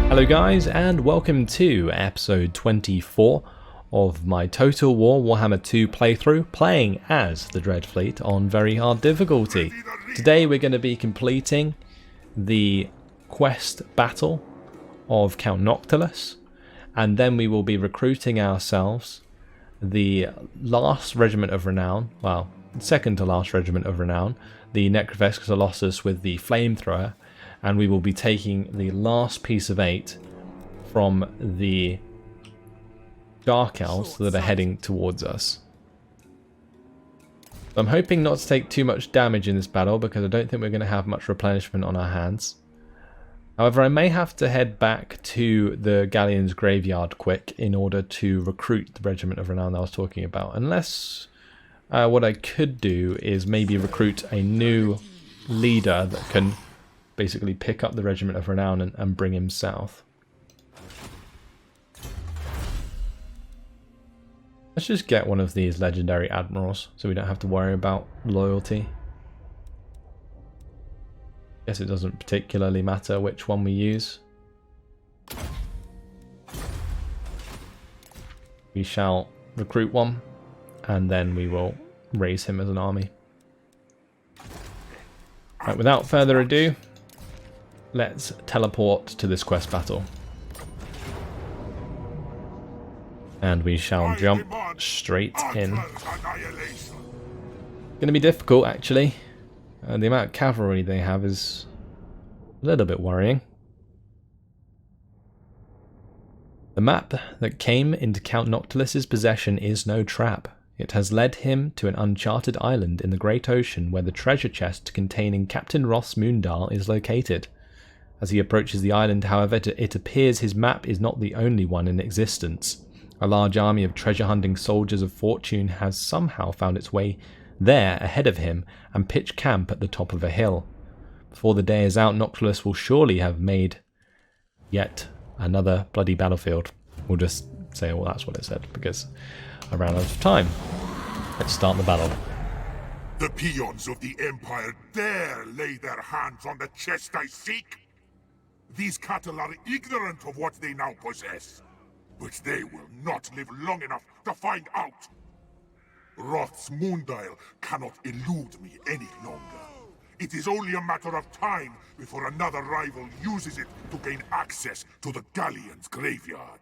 Hello guys, and welcome to episode 24 of my Total War Warhammer 2 playthrough, playing as the Dreadfleet on very hard difficulty. Today we're going to be completing the quest battle of Count Noctilus, and then we will be recruiting ourselves the last regiment of renown, well, second to last regiment of renown, the Necrofex Colossus with the flamethrower, and we will be taking the last piece of 8 from the Dark Elves that are heading towards us. I'm hoping not to take too much damage in this battle because I don't think we're going to have much replenishment on our hands. However, I may have to head back to the Galleon's graveyard quick in order to recruit the regiment of renown that I was talking about. Unless what I could do is maybe recruit a new leader that can basically pick up the regiment of renown and bring him south. Let's just get one of these legendary admirals so we don't have to worry about loyalty. Guess it doesn't particularly matter which one we use. We shall recruit one and then we will raise him as an army. Right, without further ado, let's teleport to this quest battle. And we shall jump straight in. It's going to be difficult, actually. The amount of cavalry they have is a little bit worrying. The map that came into Count Noctilus's possession is no trap. It has led him to an uncharted island in the Great Ocean where the treasure chest containing Captain Roth's Moondial is located. As he approaches the island, however, it appears his map is not the only one in existence. A large army of treasure-hunting soldiers of fortune has somehow found its way there ahead of him and pitched camp at the top of a hill. Before the day is out, Noctilus will surely have made yet another bloody battlefield. We'll just say, well, that's what it said, because I ran out of time. Let's start the battle. The peons of the Empire dare lay their hands on the chest I seek? These cattle are ignorant of what they now possess, but they will not live long enough to find out. Roth's Moondial cannot elude me any longer. It is only a matter of time before another rival uses it to gain access to the Galleon's graveyard.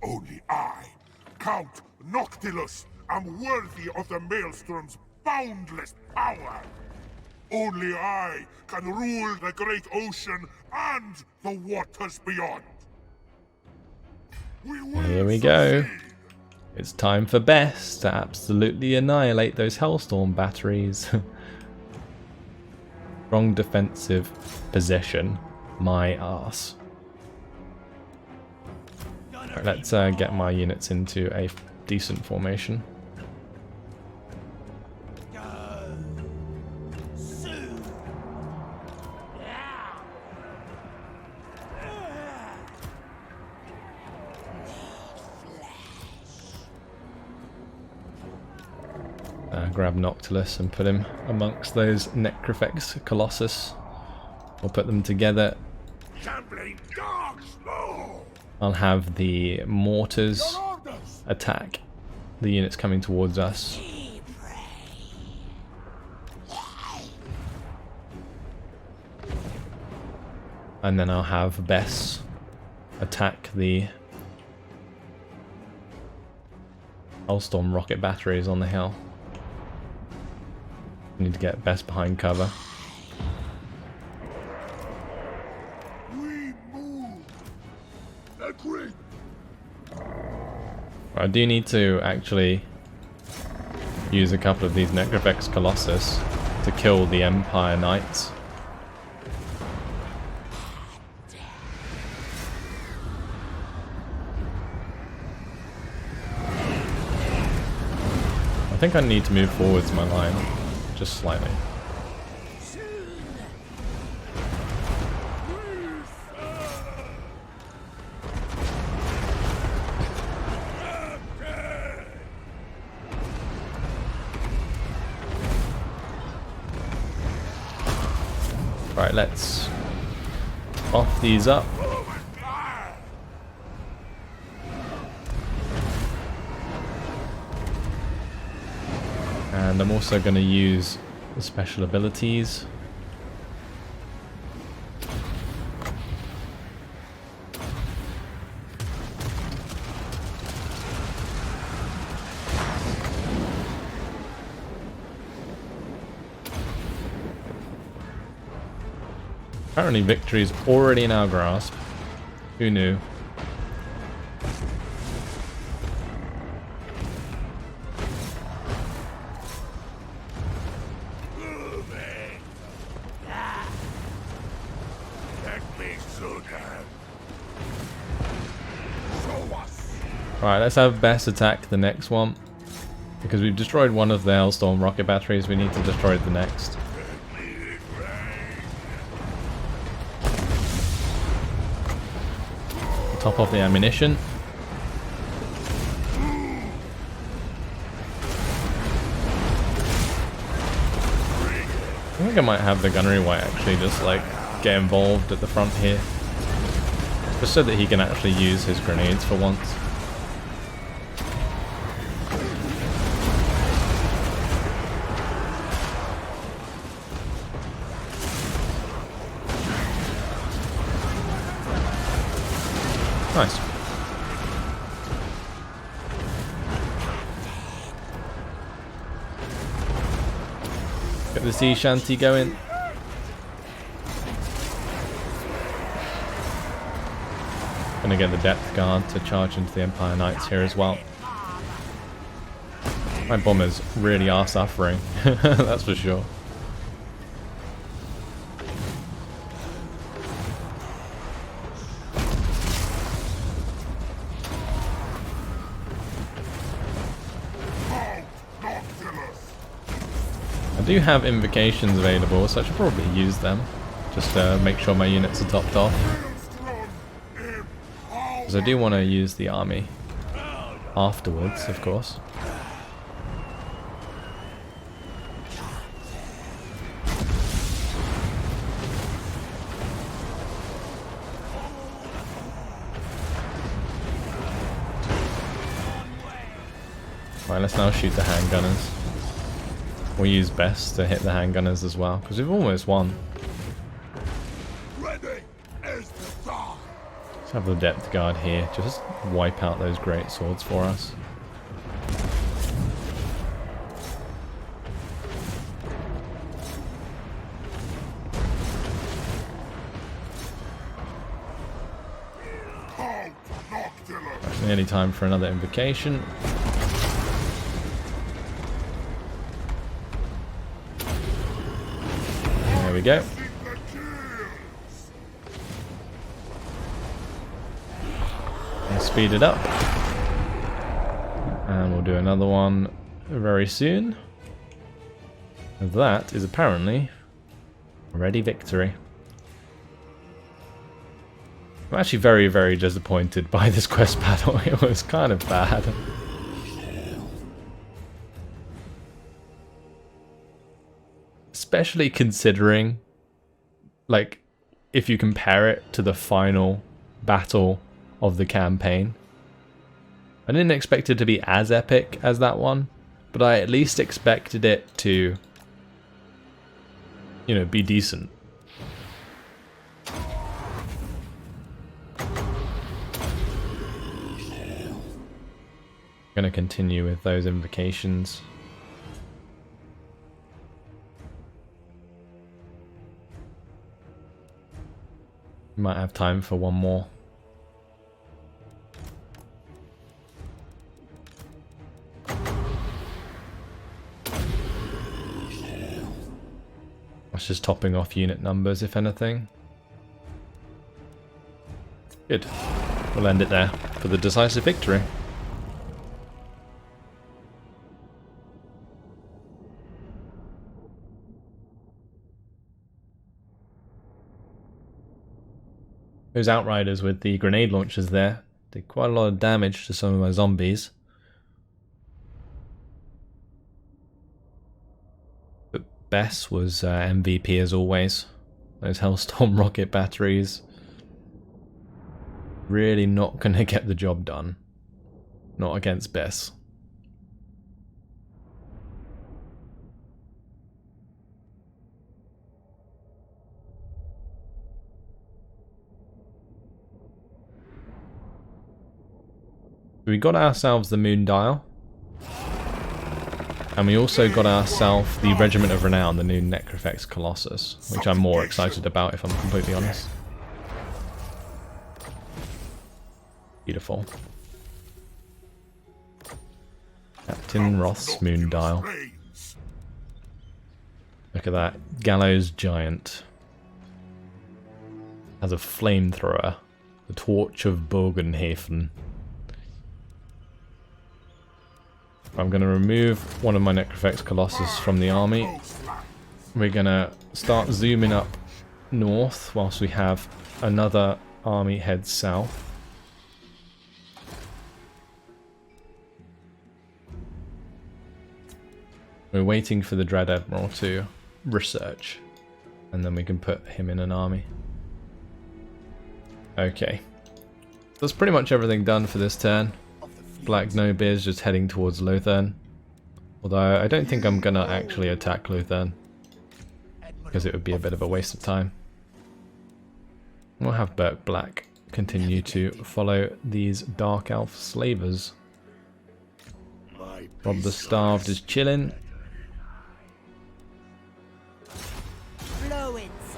Only I, Count Noctilus, am worthy of the Maelstrom's boundless power. Only I can rule the Great Ocean and the waters beyond. Here we go. It's time for Bess to absolutely annihilate those Hellstorm batteries. Strong defensive position. My ass. Right, let's get my units into a decent formation. Grab Noctilus and put him amongst those Necrofex Colossus. We'll put them together. I'll have the mortars attack the units coming towards us. And then I'll have Bess attack the Hellstorm rocket batteries on the hill. Need to get Bess behind cover. I do need to actually use a couple of these Necrofex Colossus to kill the Empire Knights. I think I need to move forwards my line. Just slightly. Right, let's off these up. And I'm also going to use the special abilities. Apparently victory is already in our grasp. Who knew? Right, let's have Bess attack the next one. Because we've destroyed one of the Hailstorm rocket batteries, we need to destroy the next. Top off the ammunition. I think I might have the gunnery white actually just like get involved at the front here. Just so that he can actually use his grenades for once. Nice. Get the sea shanty going. Gonna get the depth guard to charge into the Empire Knights here as well. My bombers really are suffering, that's for sure. I do have invocations available, so I should probably use them. Just to make sure my units are topped off. Because I do want to use the army afterwards, of course. Right, let's now shoot the handgunners. We'll use Bess to hit the handgunners as well, because we've almost won. Let's have the depth guard here, just wipe out those great swords for us. It's nearly time for another invocation. There we go. And speed it up. And we'll do another one very soon. And that is apparently already victory. I'm actually very, very disappointed by this quest battle. It was kind of bad. Especially considering, like, if you compare it to the final battle of the campaign. I didn't expect it to be as epic as that one, but I at least expected it to, you know, be decent. I'm gonna continue with those invocations. Might have time for one more. That's just topping off unit numbers, if anything. Good. We'll end it there for the decisive victory. Those outriders with the grenade launchers there did quite a lot of damage to some of my zombies. But Bess was MVP as always. Those Hellstorm rocket batteries really not going to get the job done. Not against Bess. We got ourselves the Moon Dial. And we also got ourselves the Regiment of Renown, the new Necrofex Colossus, which I'm more excited about if I'm completely honest. Beautiful. Captain Roth's Moon Dial. Look at that. Gallows Giant. Has a flamethrower. The Torch of Bogenhafen. I'm going to remove one of my Necrofex Colossus from the army. We're going to start zooming up north whilst we have another army head south. We're waiting for the Dread Admiral to research, and then we can put him in an army. Okay. That's pretty much everything done for this turn. Black Nobe's just heading towards Lothern. Although I don't think I'm gonna actually attack Lothern, because it would be a bit of a waste of time. We'll have Burke Black continue to follow these Dark Elf slavers. Rob the Starved is chilling.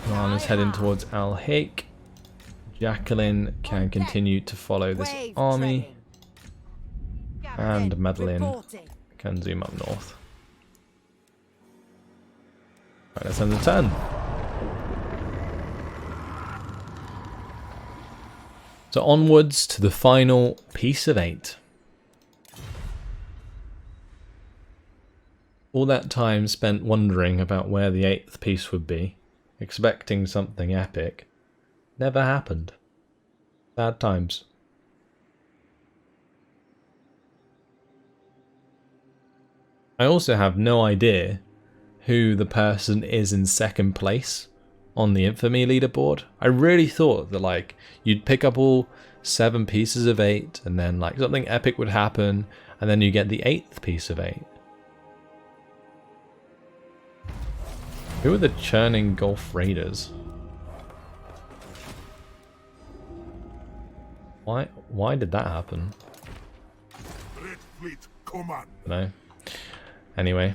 Ron is heading towards Al Haik. Jacqueline can continue to follow this army. And Madeline can zoom up north. Right, let's end the turn. So onwards to the final piece of 8. All that time spent wondering about where the 8th piece would be, expecting something epic, never happened. Bad times. I also have no idea who the person is in second place on the infamy leaderboard. I really thought that like you'd pick up all 7 pieces of 8 and then like something epic would happen and then you get the 8th piece of 8. Who are the Churning Gulf Raiders? Why did that happen? Dreadfleet, command. No. Anyway,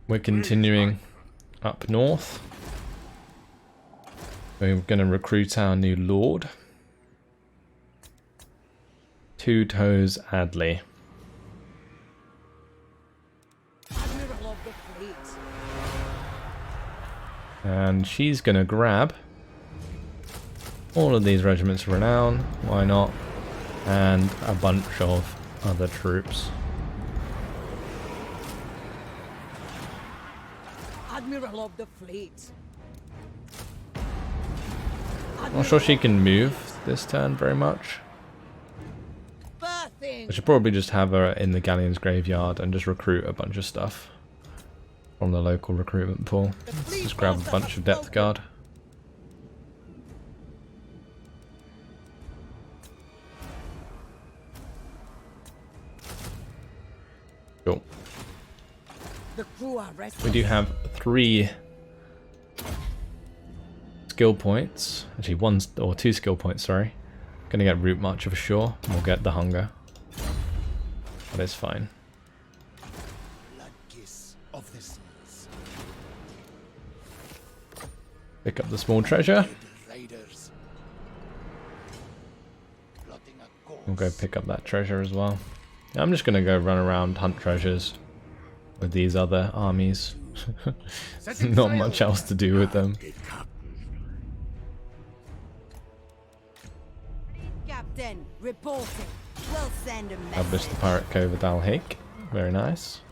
we're continuing up north. We're going to recruit our new lord. Two Toes Adley. And she's going to grab all of these regiments of renown, why not, and a bunch of other troops. Admiral of the fleet. I'm not sure she can move this turn very much. I should probably just have her in the Galleon's graveyard and just recruit a bunch of stuff from the local recruitment pool. Let's just grab a bunch of depth guard. Cool. We do have 3 skill points. Actually, 1 or 2 skill points, sorry. Gonna get Root March for sure. We'll get the Hunger. That is fine. Pick up the small treasure. We'll go pick up that treasure as well. I'm just gonna go run around, hunt treasures with these other armies. Not much else to do with them. Captain, reporting. We'll send a message. Publish the Pirate Cove at Al Haik. Very nice.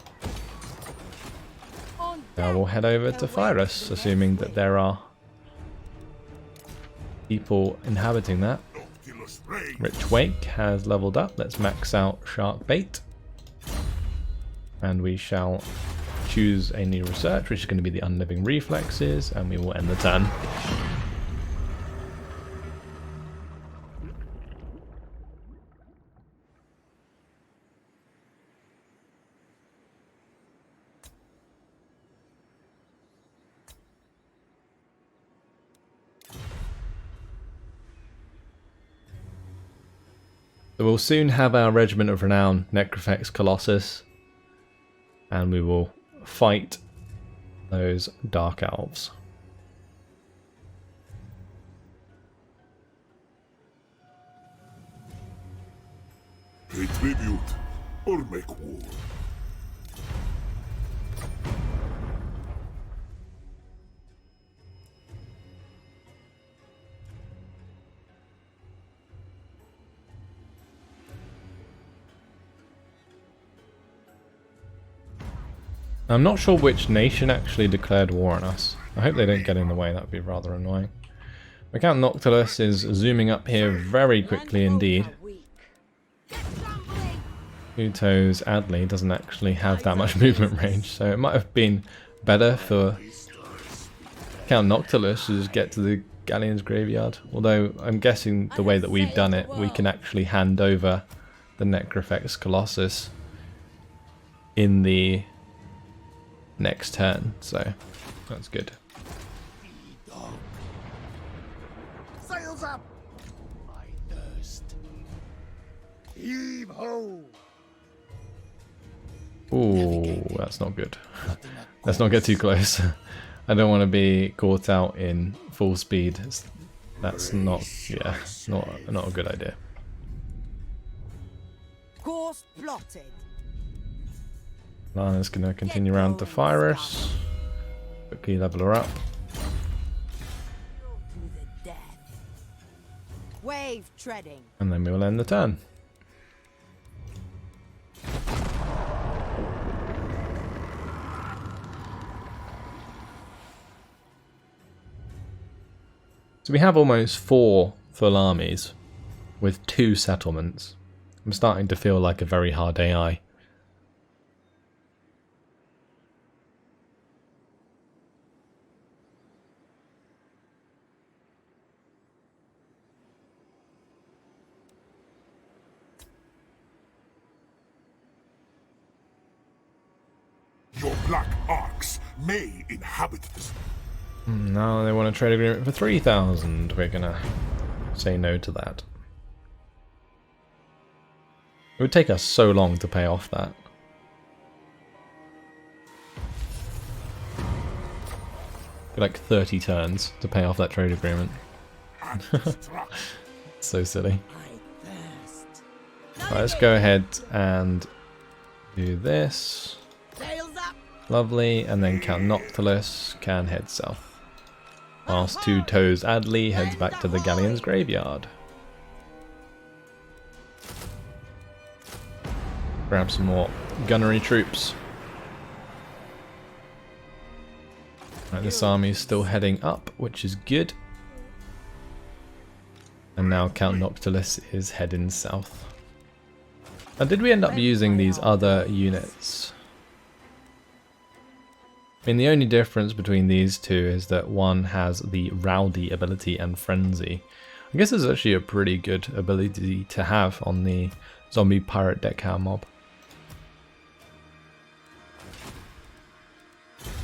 Now we'll head over to Pyrrhus, assuming that there are people inhabiting that. Rich Wake has leveled up. Let's max out Shark Bait. And we shall choose a new research, which is going to be the Unliving Reflexes, and we will end the turn. So we'll soon have our Regiment of Renown, Necrofex Colossus, and we will fight those Dark Elves. Pay tribute or make war. I'm not sure which nation actually declared war on us. I hope they don't get in the way, that would be rather annoying. But Count Noctilus is zooming up here very quickly indeed. Uto's Adley doesn't actually have that much movement range, so it might have been better for Count Noctilus to just get to the Galleon's graveyard. Although I'm guessing the way that we've done it, we can actually hand over the Necrofex Colossus in the next turn, so that's good. Sails up! I thirst. Heave ho! Ooh, that's not good. Let's not get too close. I don't want to be caught out in full speed. That's not, yeah, not a good idea. Course plotted. Lana's going to continue around to fire us. Quickly level her up. To the death. Wave treading. And then we will end the turn. So we have almost 4 full armies with 2 settlements. I'm starting to feel like a very hard AI. Your black arcs may inhabit this. Now they want a trade agreement for 3,000. We're gonna say no to that. It would take us so long to pay off that. Like 30 turns to pay off that trade agreement. So silly. Right, let's go ahead and do this. Sails up. Lovely, and then Count Noctilus can head south. Whilst Two Toes Adley heads back to the Galleon's graveyard. Grab some more gunnery troops. Right, this army is still heading up, which is good. And now Count Noctilus is heading south. Now, did we end up using these other units? I mean, the only difference between these two is that one has the Rowdy ability and Frenzy. I guess it's actually a pretty good ability to have on the zombie pirate deckhound mob.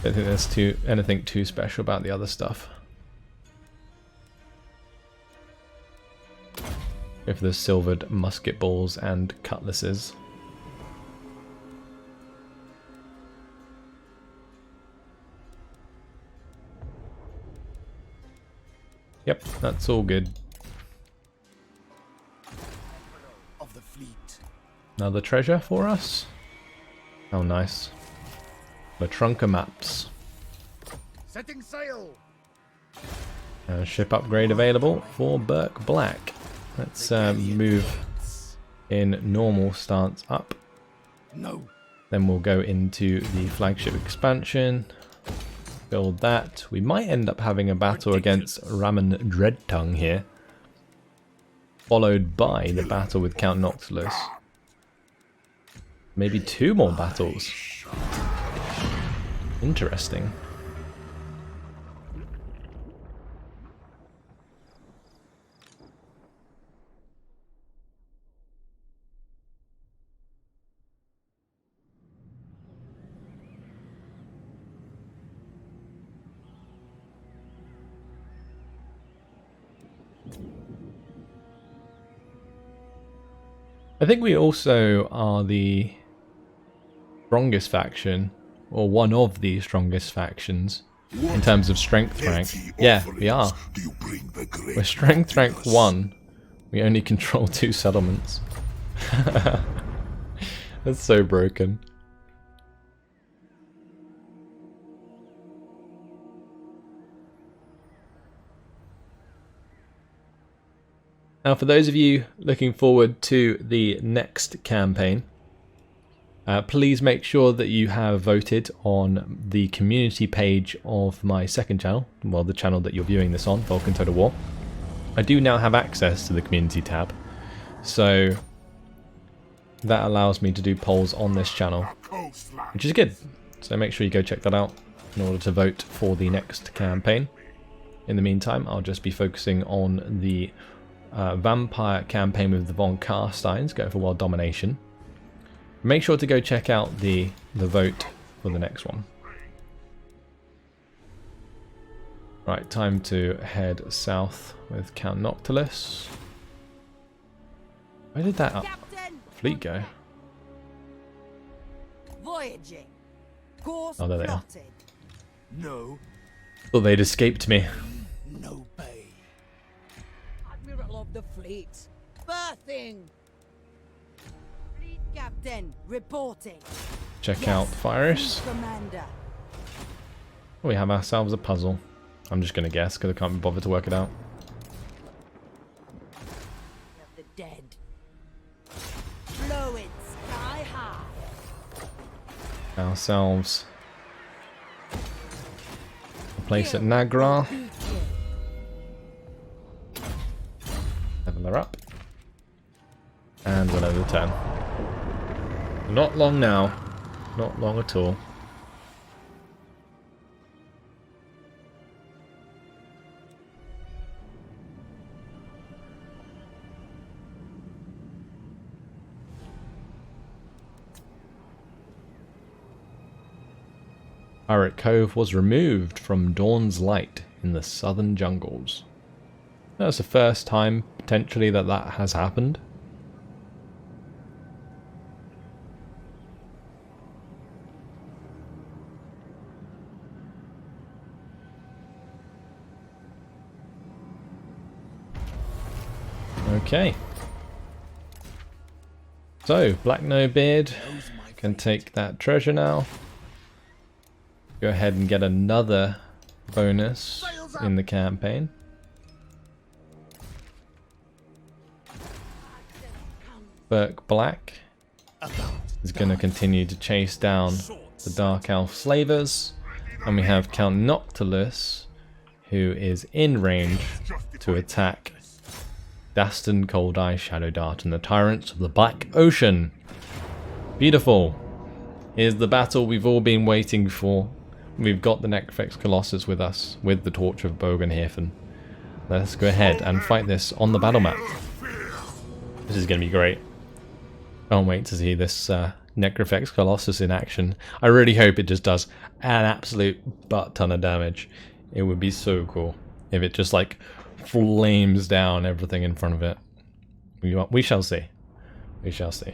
I don't think there's anything too special about the other stuff. If there's silvered musket balls and cutlasses. Yep, that's all good. Of the fleet. Another treasure for us. How nice. The trunk of maps. Setting sail. Ship upgrade available for Burke Black. Let's move in normal stance up. No. Then we'll go into the flagship expansion. Build that. We might end up having a battle against Raman Dreadtongue here. Followed by the battle with Count Noctilus. Maybe 2 more battles. Interesting. I think we also are the strongest faction, or one of the strongest factions, in terms of strength rank. Yeah, we are. We're strength rank 1. We only control 2 settlements. That's so broken. Now, for those of you looking forward to the next campaign, please make sure that you have voted on the community page of my second channel, well, the channel that you're viewing this on, Vulcan Total War. I do now have access to the community tab, so that allows me to do polls on this channel, which is good. So make sure you go check that out in order to vote for the next campaign. In the meantime, I'll just be focusing on the vampire campaign with the Von Carsteins, go for world domination. Make sure to go check out the vote for the next one. Right, time to head south with Count Noctilus. Where did that fleet go? Voyaging. Course Oh, there they are. plotted. No. Thought they'd escaped me. No bay. Admiral of the fleet. Berthing. Fleet captain reporting. Check out Virus. Commander. We have ourselves a puzzle. I'm just going to guess because I can't be bothered to work it out. Of the dead. Blow it sky high. Ourselves a place at Nagra. Level her up. And we'll over 10. Not long now. Not long at all. Pirate Cove was removed from Dawn's Light in the southern jungles. That's the first time, potentially, that has happened. Okay. So, Black No Beard can take that treasure now. Go ahead and get another bonus in the campaign. Burke Black is going to continue to chase down the Dark Elf slavers. And we have Count Noctilus, who is in range to attack Dastan, Cold Eye, Shadow Dart, and the Tyrants of the Black Ocean. Beautiful. Here's the battle we've all been waiting for. We've got the Necrofex Colossus with us, with the Torch of Bogenhefen. Let's go ahead and fight this on the battle map. This is going to be great. Can't wait to see this Necrofex Colossus in action. I really hope it just does an absolute butt ton of damage. It would be so cool if it just like flames down everything in front of it. We shall see. We shall see.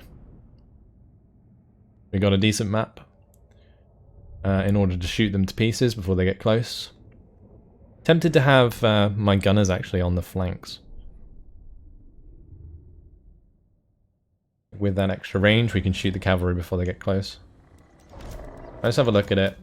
We got a decent map. In order to shoot them to pieces before they get close. Tempted to have my gunners actually on the flanks. With that extra range, we can shoot the cavalry before they get close. Let's have a look at it.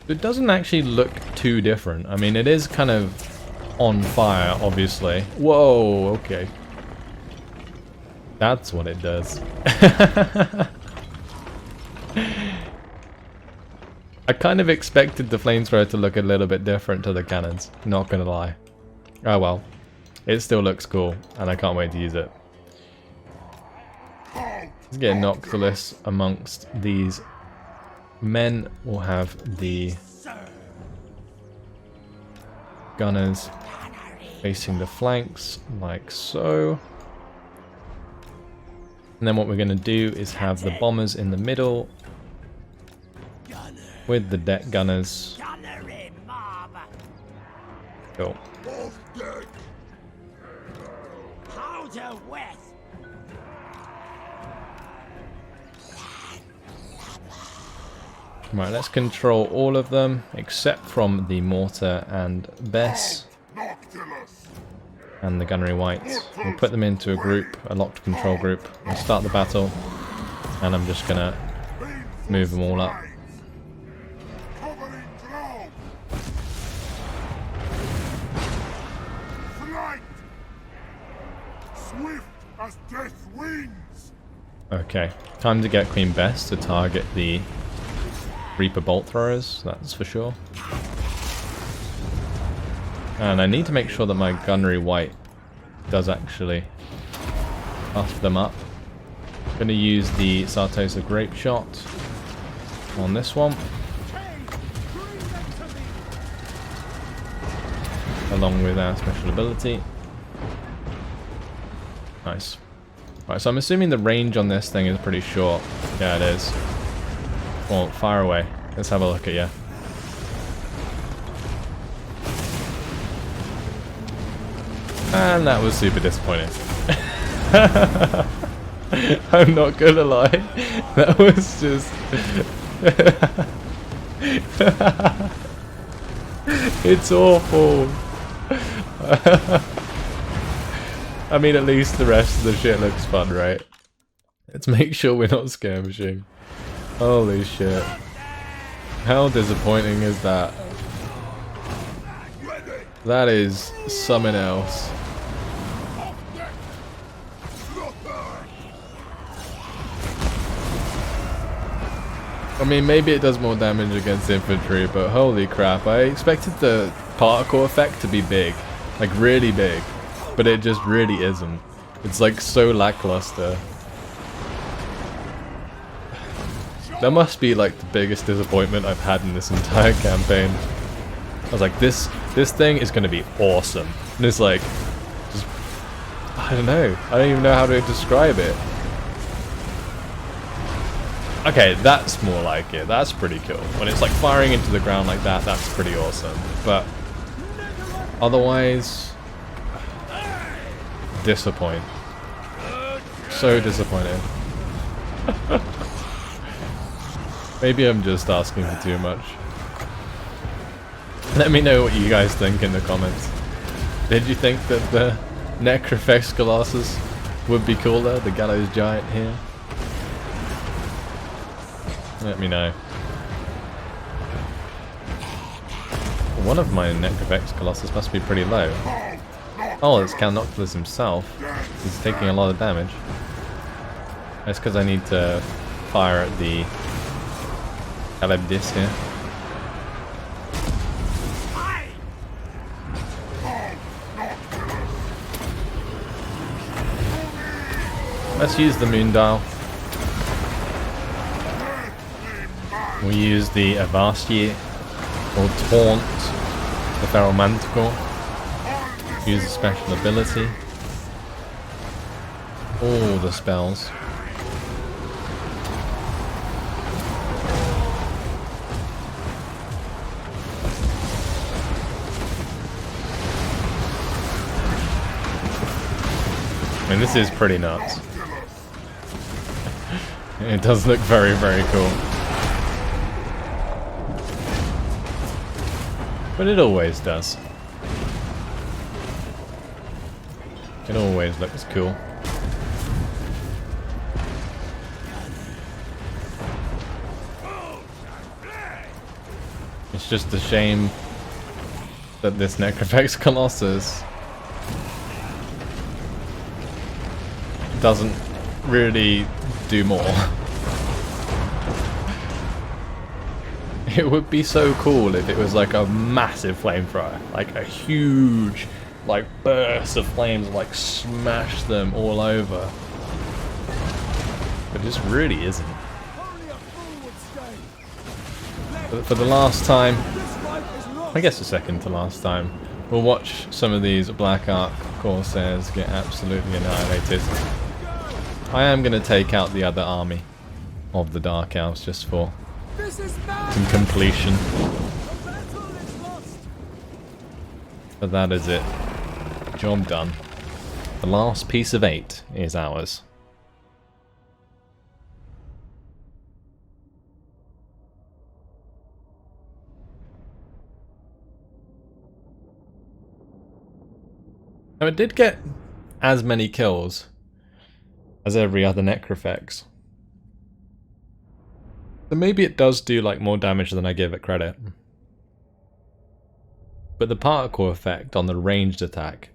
It doesn't actually look too different. I mean, it is kind of on fire, obviously. Whoa, okay. That's what it does. I kind of expected the flamethrower to look a little bit different to the cannons, not gonna lie. Oh well. It still looks cool, and I can't wait to use it. Let's get Noctilus amongst these men. We'll have the gunners facing the flanks, like so. And then what we're going to do is have the bombers in the middle. with the deck gunners. Gunnery mob. Cool. Both dead. Powder wet. Right, let's control all of them except from the mortar and Bess Noctilus. and the gunnery whites. We'll put them into a group, a locked control group. We'll start the battle, and I'm just gonna move them all up. Covering ground. Flight. Swift as death wings. Okay, time to get Queen Bess to target the Reaper bolt throwers, that's for sure. And I need to make sure that my gunnery white does actually buff them up. I'm going to use the Sartosa grape shot on this one, along with our special ability. Nice. Right, so I'm assuming the range on this thing is pretty short. Yeah, it is. Well, fire away. Let's have a look at you. And that was super disappointing. I'm not gonna lie. That was just... It's awful. I mean, at least the rest of the shit looks fun, right? Let's make sure we're not skirmishing. Holy shit. How disappointing is that? That is something else. I mean, maybe it does more damage against infantry, but holy crap, I expected the particle effect to be big. Like, really big. But it just really isn't. It's like so lackluster. That must be like the biggest disappointment I've had in this entire campaign. I was like, this thing is going to be awesome. And it's like, just, I don't know. I don't even know how to describe it. Okay, that's more like it. That's pretty cool. When it's like firing into the ground like that, that's pretty awesome. But otherwise, disappoint. So disappointed. Maybe I'm just asking for too much. Let me know what you guys think in the comments. Did you think that the Necrofex Colossus would be cooler? The Gallows Giant here? Let me know. One of my Necrofex Colossus must be pretty low. Oh, it's Count Noctilus himself. He's taking a lot of damage. That's because I need to fire at the Alabdis here. Let's use the Moon Dial. We'll use the Avastia or Taunt, the Feral Manticore. Use a special ability. All the spells. I mean, this is pretty nuts. It does look very, very cool. But it always does. It always looks cool. It's just a shame that this Necrofex Colossus doesn't really do more. It would be so cool if it was like a massive flamethrower, like a huge like burst of flames, like smash them all over. But it just really isn't. But for the last time, I guess the second to last time, we'll watch some of these Black Ark Corsairs get absolutely annihilated. I am going to take out the other army of the Dark Elves just for some completion. But that is it. Job done. The last piece of 8 is ours. Now it did get as many kills as every other Necrofex. So maybe it does do like more damage than I give it credit. But the particle effect on the ranged attack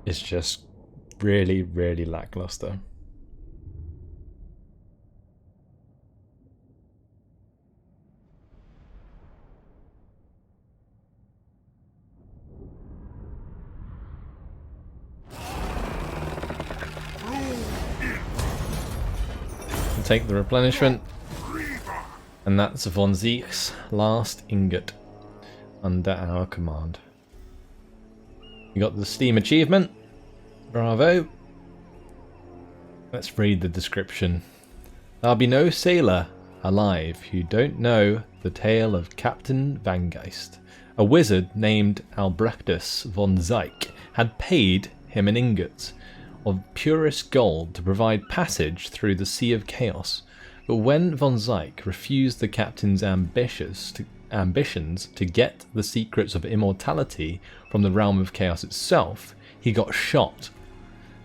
is just really, really lackluster. Take the replenishment, and that's Von Zeke's last ingot under our command. You got the Steam achievement, bravo. Let's read the description. There'll be no sailor alive who don't know the tale of Captain Vangeist. A wizard named Albrechtus von Zeyck had paid him an ingot of purest gold to provide passage through the Sea of Chaos. But when von Zeyck refused the captain's ambitions to get the secrets of immortality from the realm of chaos itself, he got shot.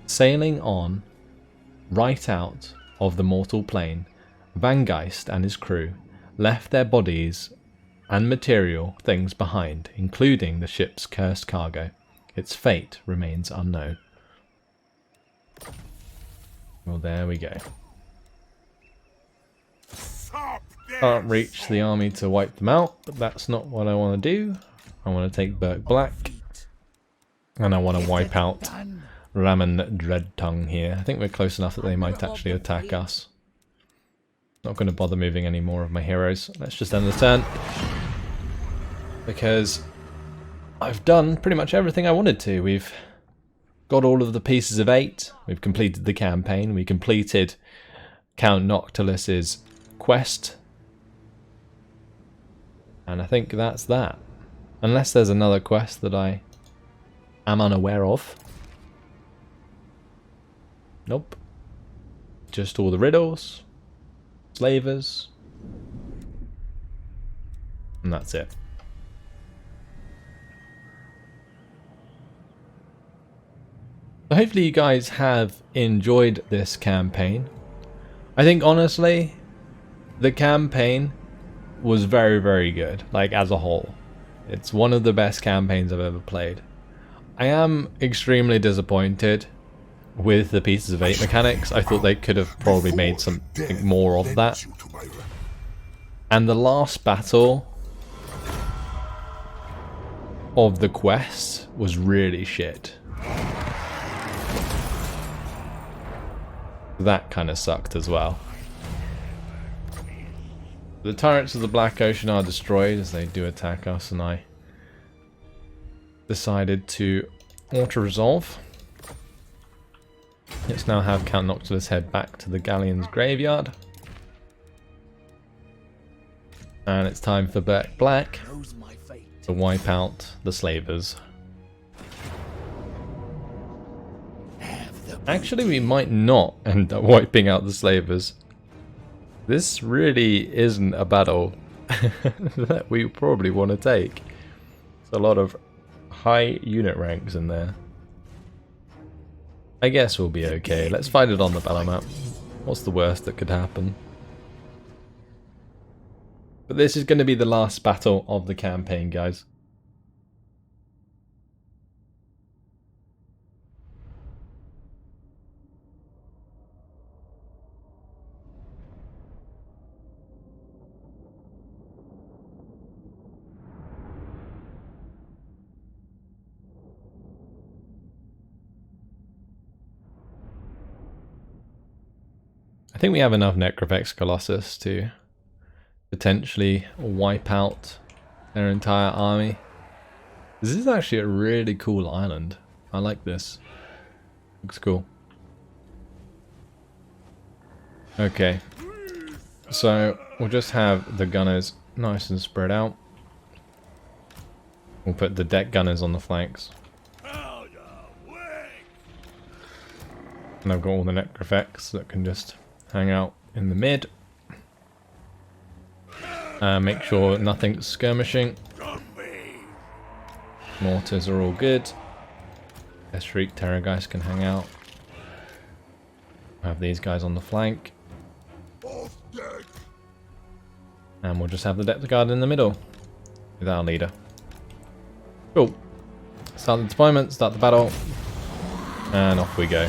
Sailing on right out of the mortal plane, Vangeist and his crew left their bodies and material things behind, including the ship's cursed cargo. Its fate remains unknown. Well, there we go. Can't reach the army to wipe them out, but that's not what I want to do. I want to take Burke Black, and I want to wipe out Ramen Dreadtongue here. I think we're close enough that they might actually attack us. Not going to bother moving any more of my heroes. Let's just end the turn, because I've done pretty much everything I wanted to. We've got all of the pieces of 8. We've completed the campaign. We completed Count Noctilus's quest. And I think that's that. Unless there's another quest that I am unaware of. Nope. Just all the riddles, slavers, and that's it. So hopefully you guys have enjoyed this campaign. I think honestly, the campaign was very, very good, like as a whole. It's one of the best campaigns I've ever played. I am extremely disappointed with the pieces of 8 mechanics. I thought they could have probably made something more of that. And the last battle of the quest was really shit. That kind of sucked as well. The turrets of the Black Ocean are destroyed as they do attack us, and I decided to auto-resolve. Let's now have Count Noctilus head back to the galleon's graveyard. And it's time for Burke Black to wipe out the slavers. Actually, we might not end up wiping out the slavers. This really isn't a battle that we probably want to take. There's a lot of high unit ranks in there. I guess we'll be okay. Let's fight it on the battle map. What's the worst that could happen? But this is going to be the last battle of the campaign, guys. I think we have enough Necrofex Colossus to potentially wipe out their entire army. This is actually a really cool island. I like this. Looks cool. Okay. So we'll just have the gunners nice and spread out. We'll put the deck gunners on the flanks. And I've got all the necrofex that can just hang out in the mid. Make sure nothing's skirmishing. Mortars are all good. Shriek Terrorgeist can hang out. Have these guys on the flank. And we'll just have the depth guard in the middle with our leader. Cool. Start the deployment, start the battle, and off we go.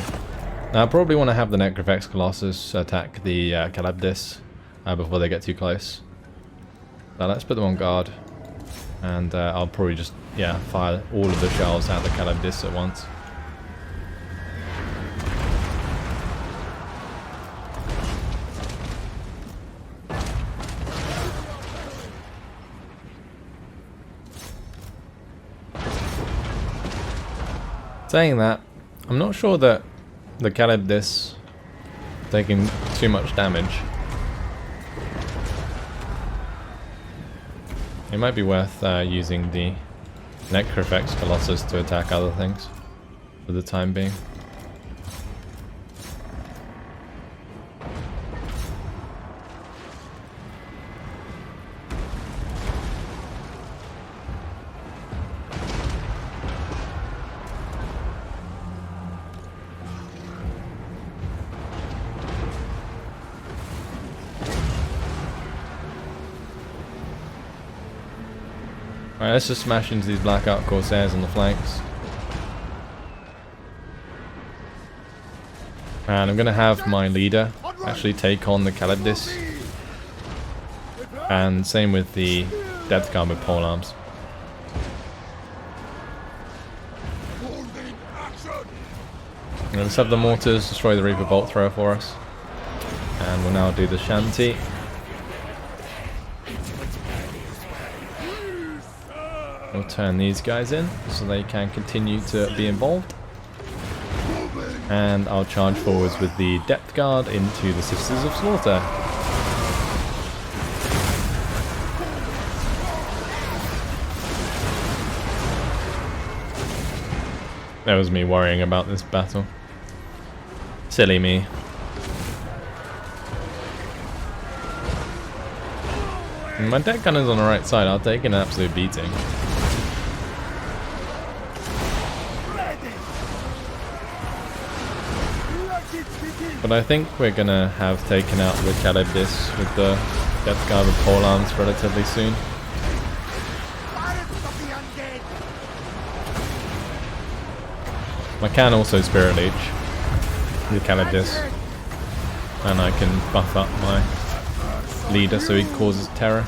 Now I probably want to have the Necrofex Colossus attack the Calabdis before they get too close. So let's put them on guard, and I'll probably just fire all of the shells at the Calabdis at once. Saying that, I'm not sure that the Calabdis taking too much damage. It might be worth using the Necrofex Colossus to attack other things for the time being. Alright, let's just smash into these Blackout Corsairs on the flanks. And I'm going to have my leader actually take on the Calabdis. And same with the Depth Guard with polearms. And let's have the mortars destroy the Reaper Bolt Thrower for us. And we'll now do the Shanty. We'll turn these guys in so they can continue to be involved. And I'll charge forwards with the Depth Guard into the Sisters of Slaughter. That was me worrying about this battle. Silly me. And my deck gunner's on the right side, I'll take an absolute beating. But I think we're gonna have taken out the Calabdis with the Death Guard with polearms relatively soon. I can also Spirit Leech the Calabdis, and I can buff up my leader so he causes terror.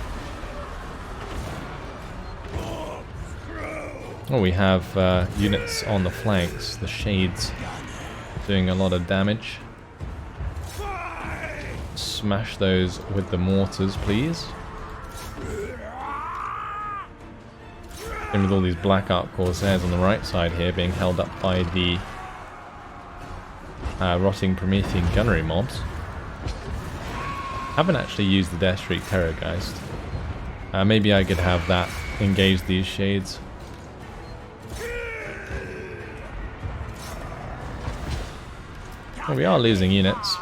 Oh, we have units on the flanks, the Shades, doing a lot of damage. Smash those with the mortars, please. And with all these Black Ark Corsairs on the right side here being held up by the rotting Promethean gunnery mobs. Haven't actually used the Deathstreak Terrorgeist. Maybe I could have that engage these Shades. Well, we are losing units.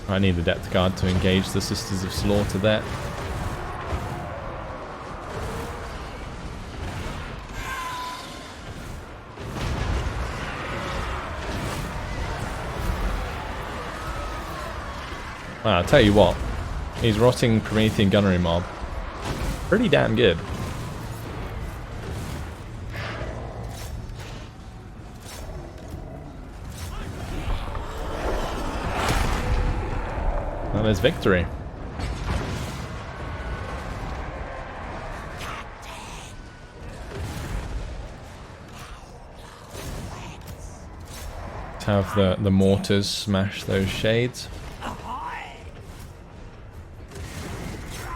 I need the Depth Guard to engage the Sisters of Slaughter there. I'll tell you what, he's rotting Promethean gunnery mob. Pretty damn good. Well, there's victory. Let's have the mortars smash those Shades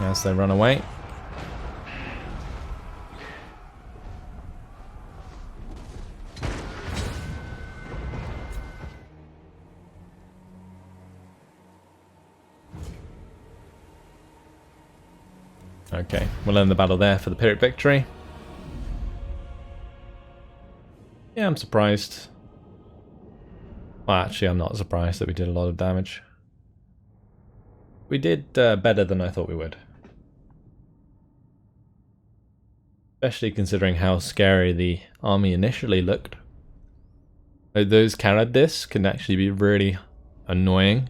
as they run away. Okay, we'll end the battle there for the Pyrrhic victory. Yeah, I'm surprised. Well, actually, I'm not surprised that we did a lot of damage. We did better than I thought we would. Especially considering how scary the army initially looked. Those Caradis can actually be really annoying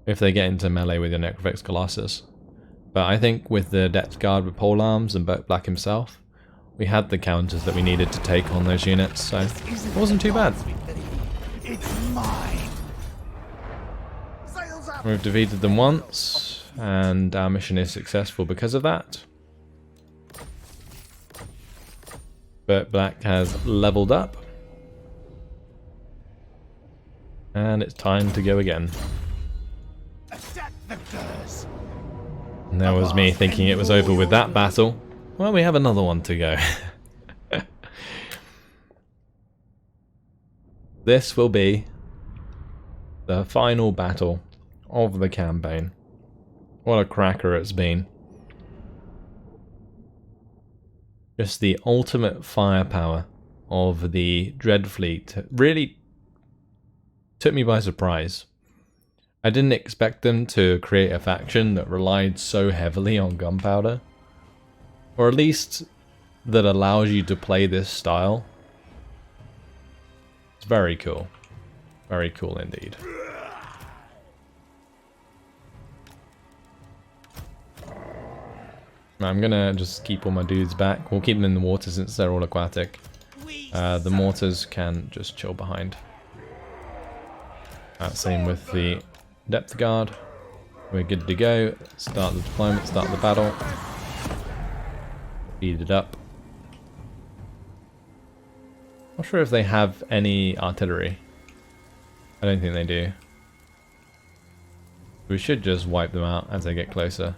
if they get into melee with your Necrofix Colossus. But I think with the Depth Guard with polearms and Black himself, we had the counters that we needed to take on those units, so it wasn't too bad. It's mine. We've defeated them once, and our mission is successful because of that. But Black has leveled up. And it's time to go again. Attack the curse. And that was me thinking it was over with that battle. Well, we have another one to go. This will be the final battle of the campaign. What a cracker it's been. Just the ultimate firepower of the Dreadfleet really took me by surprise. I didn't expect them to create a faction that relied so heavily on gunpowder. Or at least that allows you to play this style. It's very cool. Very cool indeed. I'm gonna just keep all my dudes back. We'll keep them in the water since they're all aquatic. The mortars can just chill behind. Same with the Depth Guard. We're good to go. Start the deployment, start the battle. Speed it up. Not sure if they have any artillery. I don't think they do. We should just wipe them out as they get closer.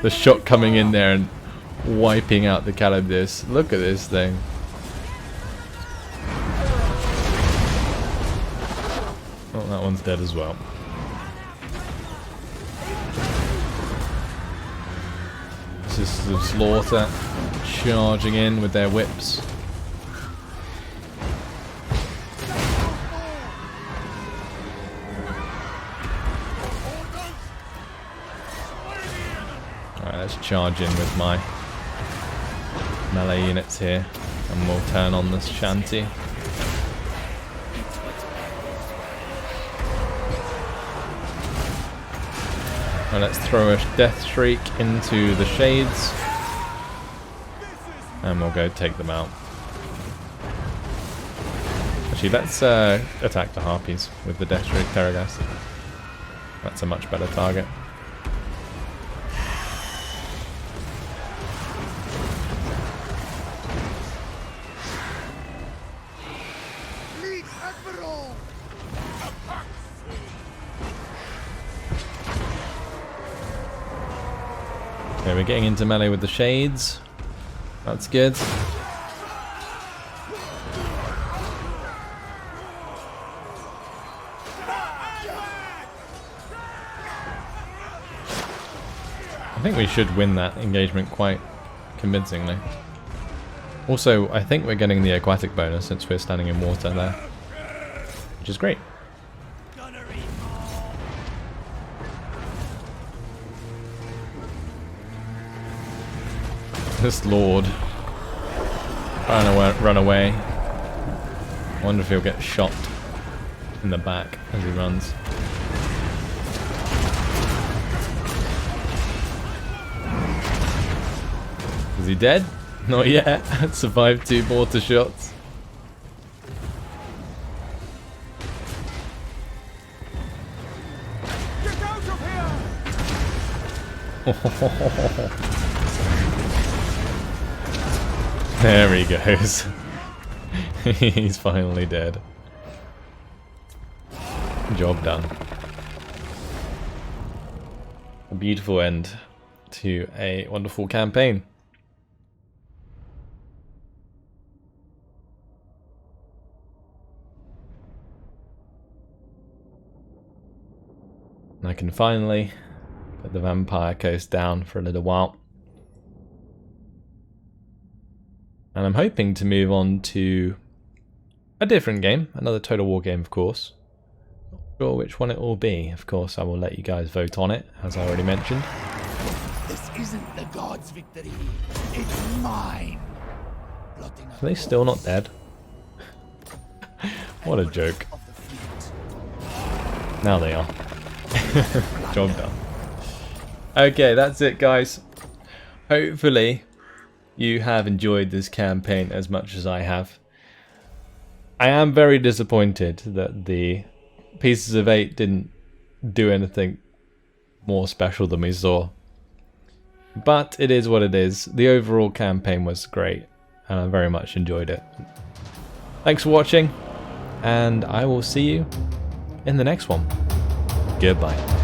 The shot coming in there and wiping out the Caladis. Look at this thing. Oh, that one's dead as well. This is the Slaughter charging in with their whips. Let's charge in with my melee units here, and we'll turn on this shanty. Well, let's throw a death shriek into the shades, and we'll go take them out. Actually, let's attack the harpies with the death shriek Terragast. That's a much better target. Okay, we're getting into melee with the shades. That's good. I think we should win that engagement quite convincingly. Also, I think we're getting the aquatic bonus since we're standing in water there, which is great. This lord trying to run away. I wonder if he'll get shot in the back as he runs. Is he dead? Not yet. Survived 2 mortar shots. Get out of here! There he goes. He's finally dead. Job done. A beautiful end. to a wonderful campaign. And I can finally put the Vampire Coast down for a little while. And I'm hoping to move on to a different game, another Total War game, of course. Not sure which one it will be. Of course, I will let you guys vote on it, as I already mentioned. This isn't the gods' victory. It's mine. Are they still not dead? What a joke. Now they are. Job done. Okay, that's it, guys. Hopefully you have enjoyed this campaign as much as I have. I am very disappointed that the Pieces of 8 didn't do anything more special than we saw. But it is what it is. The overall campaign was great, and I very much enjoyed it. Thanks for watching, and I will see you in the next one. Goodbye.